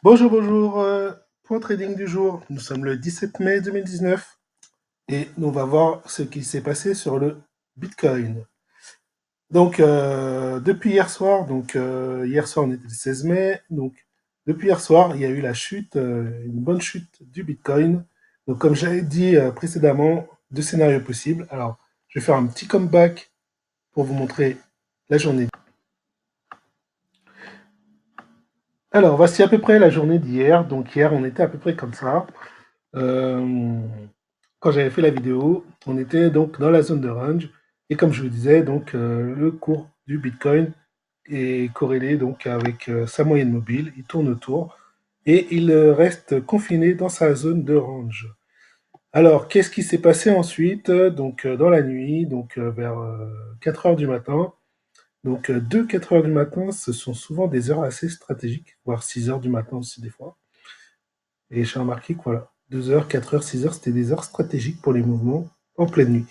Bonjour, bonjour, point trading du jour. Nous sommes le 17 mai 2019 et on va voir ce qui s'est passé sur le Bitcoin. Donc, depuis hier soir, hier soir on était le 16 mai, donc depuis hier soir, il y a eu la chute, une bonne chute du Bitcoin. Donc, comme j'avais dit précédemment, deux scénarios possibles. Alors, je vais faire un petit comeback pour vous montrer la journée. Alors, voici à peu près la journée d'hier. Donc, hier, on était à peu près comme ça. Euh, Quand j'avais fait la vidéo, on était donc dans la zone de range. Et comme je vous disais, donc le cours du Bitcoin est corrélé donc avec sa moyenne mobile. Il tourne autour et il reste confiné dans sa zone de range. Alors, qu'est-ce qui s'est passé ensuite? Donc, dans la nuit, vers 4 heures du matin. Donc, 2-4 heures du matin, ce sont souvent des heures assez stratégiques, voire 6 heures du matin aussi des fois. Et j'ai remarqué que voilà, 2 heures, 4 heures, 6 heures, c'était des heures stratégiques pour les mouvements en pleine nuit.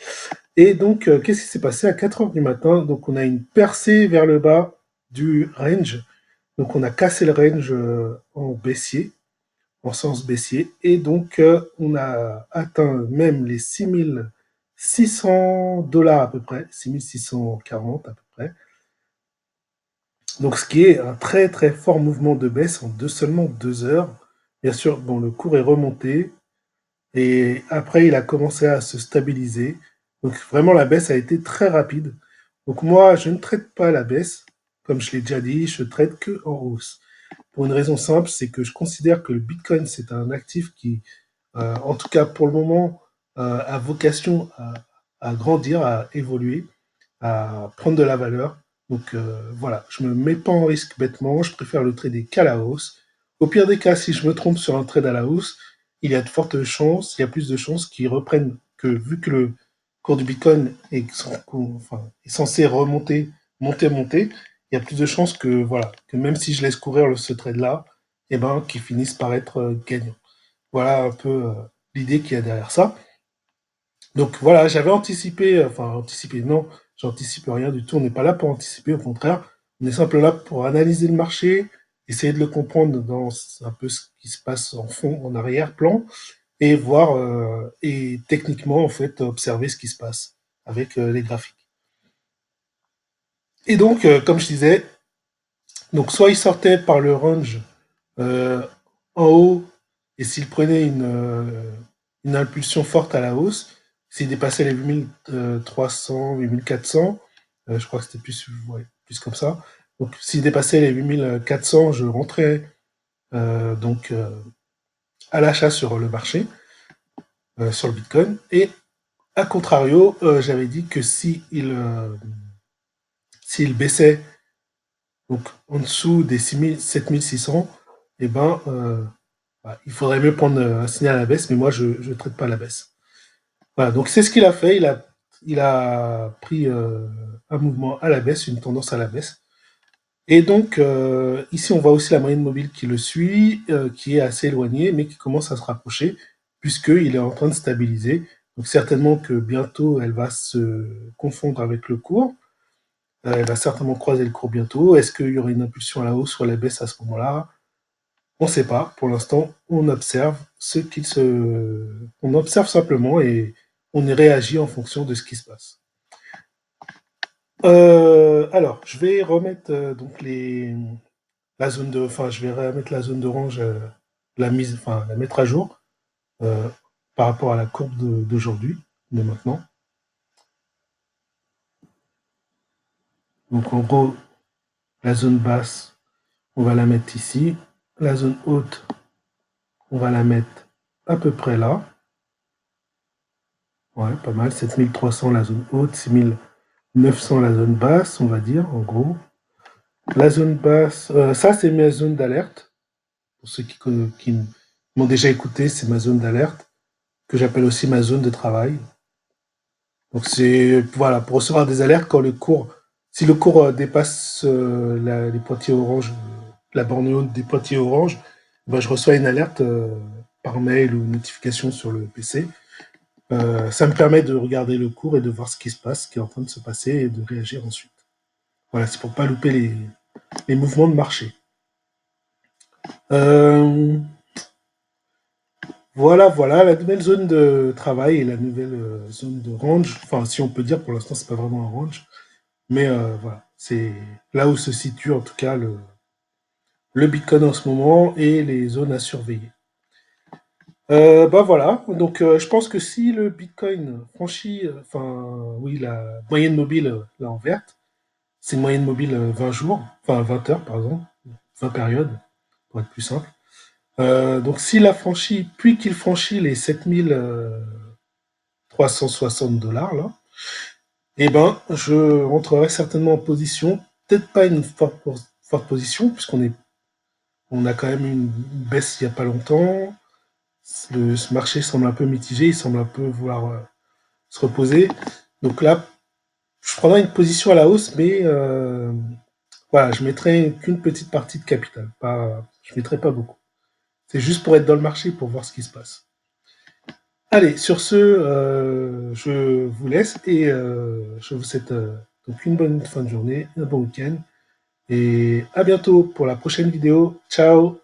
Et donc, qu'est-ce qui s'est passé à 4 heures du matin? Donc, on a une percée vers le bas du range. Donc, on a cassé le range en baissier, en sens baissier. Et donc, on a atteint même les 6 600 $ à peu près, 6 640 à peu près. Donc, ce qui est un très très fort mouvement de baisse en seulement 2 heures. Bien sûr, bon, le cours est remonté, et après, il a commencé à se stabiliser. Donc vraiment, la baisse a été très rapide. Donc moi, je ne traite pas la baisse. Comme je l'ai déjà dit, je traite que en hausse. Pour une raison simple, c'est que je considère que le Bitcoin, c'est un actif qui, en tout cas pour le moment, a vocation à grandir, à évoluer, à prendre de la valeur. Donc voilà, je ne me mets pas en risque bêtement, je préfère le trader qu'à la hausse. Au pire des cas, si je me trompe sur un trade à la hausse, il y a de fortes chances, il y a plus de chances qu'ils reprennent que vu que le cours du Bitcoin est censé remonter, monter, il y a plus de chances que voilà, que même si je laisse courir ce trade-là, eh ben, qu'il finisse par être gagnant. Voilà un peu l'idée qu'il y a derrière ça. Donc voilà, j'avais anticipé, enfin anticipé, non, j'anticipe rien du tout, on n'est pas là pour anticiper, au contraire, on est simplement là pour analyser le marché, essayer de le comprendre dans un peu ce qui se passe en fond, en arrière-plan, et voir, et techniquement, en fait, observer ce qui se passe avec les graphiques. Et donc, comme je disais, donc soit il sortait par le range euh, en haut, et s'il prenait une impulsion forte à la hausse, s'il dépassait les 8300, 8400, je crois que c'était plus, ouais, plus comme ça. Donc s'il dépassait les 8400, je rentrais à l'achat sur le marché, sur le Bitcoin. Et à contrario, j'avais dit que s'il baissait donc en dessous des 6000, 7600, eh ben, bah, il faudrait mieux prendre un signal à la baisse, mais moi, je ne traite pas la baisse. Voilà, donc c'est ce qu'il a fait. Il a pris un mouvement à la baisse, une tendance à la baisse. Et donc, ici, on voit aussi la moyenne mobile qui le suit, qui est assez éloignée, mais qui commence à se rapprocher, puisqu'il est en train de stabiliser. Donc, certainement que bientôt, elle va se confondre avec le cours. Elle va certainement croiser le cours bientôt. Est-ce qu'il y aura une impulsion à la hausse ou à la baisse à ce moment-là? On ne sait pas. Pour l'instant, on observe on observe simplement et on y réagit en fonction de ce qui se passe. Alors, je vais remettre la zone de, enfin, je vais remettre la zone d'orange, la mettre à jour euh, par rapport à la courbe d'aujourd'hui, de maintenant. Donc, en gros, la zone basse, on va la mettre ici. La zone haute, on va la mettre à peu près là. Ouais, pas mal. 7300 la zone haute, 6900 la zone basse, on va dire, en gros. La zone basse, ça c'est ma zone d'alerte. Pour ceux qui m'ont déjà écouté, c'est ma zone d'alerte, que j'appelle aussi ma zone de travail. Donc c'est voilà, pour recevoir des alertes quand si le cours dépasse les pointillés orange, la borne haute des pointillés orange, ben, je reçois une alerte par mail ou une notification sur le PC. Ça me permet de regarder le cours et de voir ce qui se passe, ce qui est en train de se passer et de réagir ensuite. Voilà, c'est pour pas louper les mouvements de marché. Euh, voilà, voilà, la nouvelle zone de travail et la nouvelle zone de range. Enfin, si on peut dire, pour l'instant, c'est pas vraiment un range. Mais voilà, c'est là où se situe en tout cas le Bitcoin en ce moment et les zones à surveiller. Bah voilà, donc je pense que si le Bitcoin franchit, enfin oui, la moyenne mobile là en verte, c'est une moyenne mobile 20 jours, enfin 20 heures par exemple, 20 périodes pour être plus simple. Donc s'il a franchi, puis qu'il franchit les 7 360 $ là, eh ben je rentrerai certainement en position, peut-être pas une forte position, puisqu'on a quand même eu une baisse il n'y a pas longtemps. Ce marché semble un peu mitigé, il semble un peu vouloir se reposer. Donc là, je prendrai une position à la hausse, mais voilà, je mettrai qu'une petite partie de capital. Pas, je mettrai pas beaucoup. C'est juste pour être dans le marché, pour voir ce qui se passe. Allez, sur ce, je vous laisse et je vous souhaite donc une bonne fin de journée, un bon week-end et à bientôt pour la prochaine vidéo. Ciao!